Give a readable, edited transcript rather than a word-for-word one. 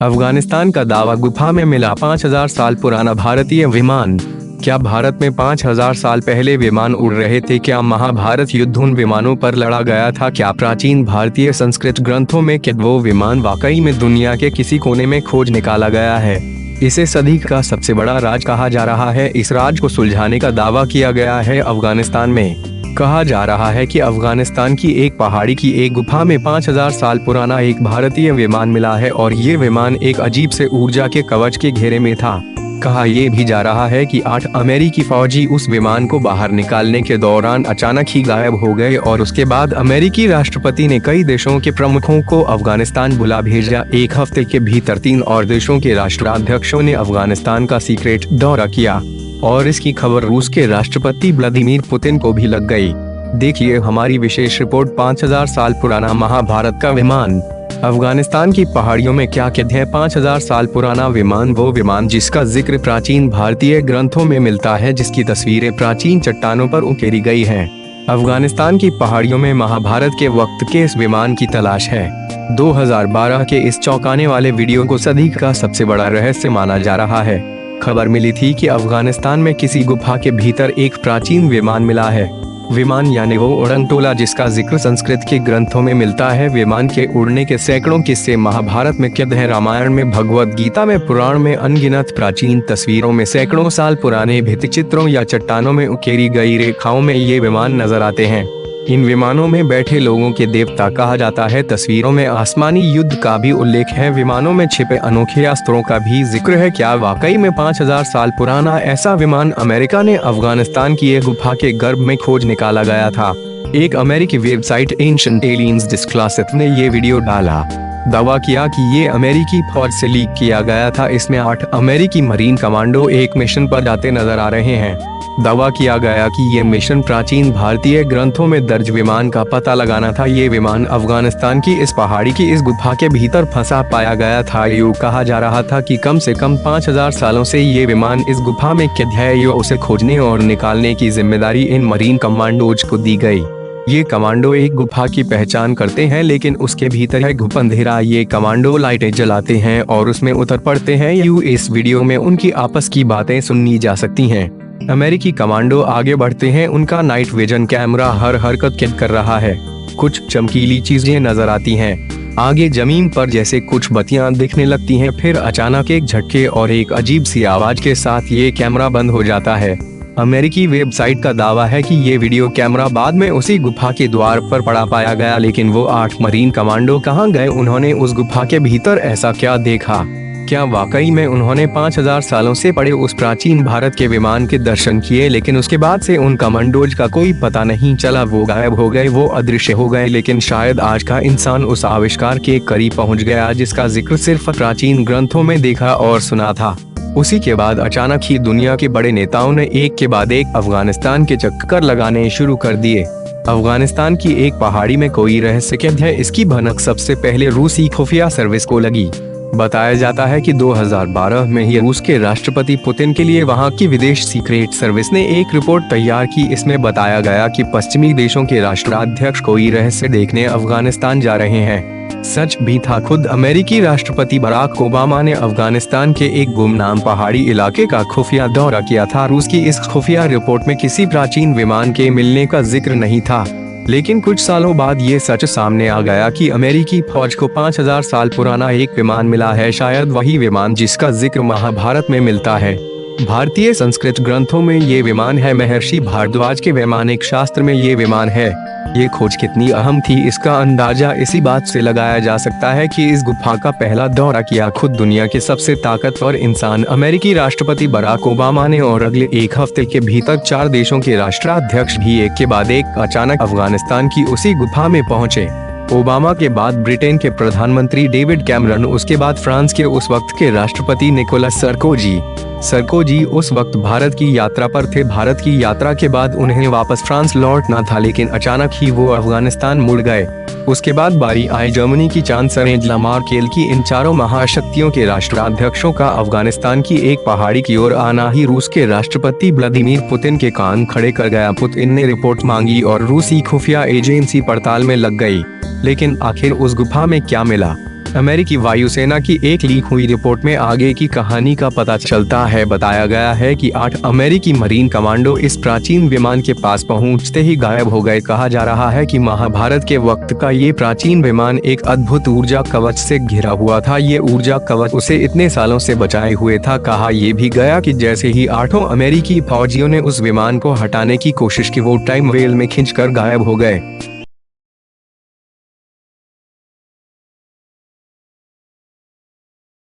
अफगानिस्तान का दावा, गुफा में मिला 5000 साल पुराना भारतीय विमान। क्या भारत में 5000 साल पहले विमान उड़ रहे थे? क्या महाभारत युद्ध उन विमानों पर लड़ा गया था? क्या प्राचीन भारतीय संस्कृत ग्रंथों में क्या वो विमान वाकई में दुनिया के किसी कोने में खोज निकाला गया है? इसे सदी का सबसे बड़ा राज कहा जा रहा है। इस राज को सुलझाने का दावा किया गया है अफगानिस्तान में। कहा जा रहा है कि अफगानिस्तान की एक पहाड़ी की एक गुफा में 5000 साल पुराना एक भारतीय विमान मिला है और ये विमान एक अजीब से ऊर्जा के कवच के घेरे में था। कहा यह भी जा रहा है कि 8 अमेरिकी फौजी उस विमान को बाहर निकालने के दौरान अचानक ही गायब हो गए और उसके बाद अमेरिकी राष्ट्रपति ने कई देशों के प्रमुखों को अफगानिस्तान बुला भेजा। एक हफ्ते के भीतर 3 और देशों के राष्ट्राध्यक्षों ने अफगानिस्तान का सीक्रेट दौरा किया और इसकी खबर रूस के राष्ट्रपति व्लादिमीर पुतिन को भी लग गई। देखिए हमारी विशेष रिपोर्ट, 5000 साल पुराना महाभारत का विमान। अफगानिस्तान की पहाड़ियों में क्या कैद है 5000 साल पुराना विमान? वो विमान जिसका जिक्र प्राचीन भारतीय ग्रंथों में मिलता है, जिसकी तस्वीरें प्राचीन चट्टानों पर उकेरी गई हैं। अफगानिस्तान की पहाड़ियों में महाभारत के वक्त के इस विमान की तलाश है। 2012 के इस चौंकाने वाले वीडियो को सदी का सबसे बड़ा रहस्य माना जा रहा है। खबर मिली थी कि अफगानिस्तान में किसी गुफा के भीतर एक प्राचीन विमान मिला है। विमान यानी वो उड़नटोला जिसका जिक्र संस्कृत के ग्रंथों में मिलता है। विमान के उड़ने के सैकड़ों किस्से महाभारत में कैद हैं, रामायण में, भगवत गीता में, पुराण में, अनगिनत प्राचीन तस्वीरों में, सैकड़ों साल पुराने भित्तिचित्रों या चट्टानों में उकेरी गई रेखाओं में ये विमान नजर आते हैं। इन विमानों में बैठे लोगों के देवता कहा जाता है। तस्वीरों में आसमानी युद्ध का भी उल्लेख है। विमानों में छिपे अनोखे अस्त्रों का भी जिक्र है। क्या वाकई में 5000 साल पुराना ऐसा विमान अमेरिका ने अफगानिस्तान की एक गुफा के गर्भ में खोज निकाला गया था? एक अमेरिकी वेबसाइट एंशिएंट एलियंस डिस्क्लासिफाइड ने ये वीडियो डाला। दावा किया कि ये अमेरिकी फौज से लीक किया गया था। इसमें 8 अमेरिकी मरीन कमांडो एक मिशन पर जाते नजर आ रहे हैं। दावा किया गया कि ये मिशन प्राचीन भारतीय ग्रंथों में दर्ज विमान का पता लगाना था। ये विमान अफगानिस्तान की इस पहाड़ी की इस गुफा के भीतर फंसा पाया गया था। यूं कहा जा रहा था कि कम से कम 5000 सालों से ये विमान इस गुफा में कैद है। ये उसे खोजने और निकालने की जिम्मेदारी इन मरीन कमांडोज को दी गई। ये कमांडो एक गुफा की पहचान करते हैं, लेकिन उसके भीतर है गुप्त अंधेरा। ये कमांडो लाइटें जलाते हैं और उसमें उतर पड़ते हैं। इस वीडियो में उनकी आपस की बातें सुनी जा सकती हैं। अमेरिकी कमांडो आगे बढ़ते हैं। उनका नाइट विजन कैमरा हर हरकत कैद कर रहा है। कुछ चमकीली चीजें नजर आती हैं। आगे जमीन पर जैसे कुछ बत्तियां दिखने लगती हैं। फिर अचानक एक झटके और एक अजीब सी आवाज के साथ ये कैमरा बंद हो जाता है। अमेरिकी वेबसाइट का दावा है कि ये वीडियो कैमरा बाद में उसी गुफा के द्वार पर पड़ा पाया गया, लेकिन वो 8 मरीन कमांडो कहाँ गए? उन्होंने उस गुफा के भीतर ऐसा क्या देखा? क्या वाकई में उन्होंने 5000 सालों से पड़े उस प्राचीन भारत के विमान के दर्शन किए, लेकिन उसके बाद से उन कमांडोज का कोई पता नहीं चला? वो गायब हो गए, वो अदृश्य हो गए। लेकिन शायद आज का इंसान उस आविष्कार के करीब पहुंच गया जिसका जिक्र सिर्फ प्राचीन ग्रंथों में देखा और सुना था। उसी के बाद अचानक ही दुनिया के बड़े नेताओं ने एक के बाद एक अफगानिस्तान के चक्कर लगाने शुरू कर दिए। अफगानिस्तान की एक पहाड़ी में कोई रहस्य कैद है, इसकी भनक सबसे पहले रूसी खुफिया सर्विस को लगी। बताया जाता है कि 2012 में ही रूस के राष्ट्रपति पुतिन के लिए वहां की विदेश सीक्रेट सर्विस ने एक रिपोर्ट तैयार की। इसमें बताया गया कि पश्चिमी देशों के राष्ट्राध्यक्ष कोई रहस्य देखने अफगानिस्तान जा रहे हैं। सच भी था। खुद अमेरिकी राष्ट्रपति बराक ओबामा ने अफगानिस्तान के एक गुमनाम पहाड़ी इलाके का खुफिया दौरा किया था। रूस की इस खुफिया रिपोर्ट में किसी प्राचीन विमान के मिलने का जिक्र नहीं था, लेकिन कुछ सालों बाद ये सच सामने आ गया कि अमेरिकी फौज को 5000 साल पुराना एक विमान मिला है। शायद वही विमान जिसका जिक्र महाभारत में मिलता है। भारतीय संस्कृत ग्रंथों में ये विमान है। महर्षि भारद्वाज के वैमानिक शास्त्र में ये विमान है। ये खोज कितनी अहम थी, इसका अंदाजा इसी बात से लगाया जा सकता है कि इस गुफा का पहला दौरा किया खुद दुनिया के सबसे ताकतवर इंसान अमेरिकी राष्ट्रपति बराक ओबामा ने, और अगले एक हफ्ते के भीतर 4 देशों के राष्ट्राध्यक्ष भी एक के बाद एक अचानक अफगानिस्तान की उसी गुफा में पहुंचे। ओबामा के बाद ब्रिटेन के प्रधानमंत्री डेविड कैमरन, उसके बाद फ्रांस के उस वक्त के राष्ट्रपति निकोलस सरकोजी उस वक्त भारत की यात्रा पर थे। भारत की यात्रा के बाद उन्हें वापस फ्रांस लौटना था, लेकिन अचानक ही वो अफगानिस्तान मुड़ गए। उसके बाद बारी आई जर्मनी की चांसलर एंजेला मर्केल की। इन चारों महाशक्तियों के राष्ट्राध्यक्षों का अफगानिस्तान की एक पहाड़ी की ओर आना ही रूस के राष्ट्रपति व्लादिमीर पुतिन के कान खड़े कर गया। पुतिन ने रिपोर्ट मांगी और रूसी खुफिया एजेंसी पड़ताल में लग गई। लेकिन आखिर उस गुफा में क्या मिला? अमेरिकी वायुसेना की एक लीक हुई रिपोर्ट में आगे की कहानी का पता चलता है। बताया गया है कि 8 अमेरिकी मरीन कमांडो इस प्राचीन विमान के पास पहुंचते ही गायब हो गए। कहा जा रहा है कि महाभारत के वक्त का ये प्राचीन विमान एक अद्भुत ऊर्जा कवच से घिरा हुआ था। ये ऊर्जा कवच उसे इतने सालों से बचाए हुए था। कहा यह भी गया कि जैसे ही 8 अमेरिकी फौजियों ने उस विमान को हटाने की कोशिश की, वो टाइम वेल में खिंचकर गायब हो गए।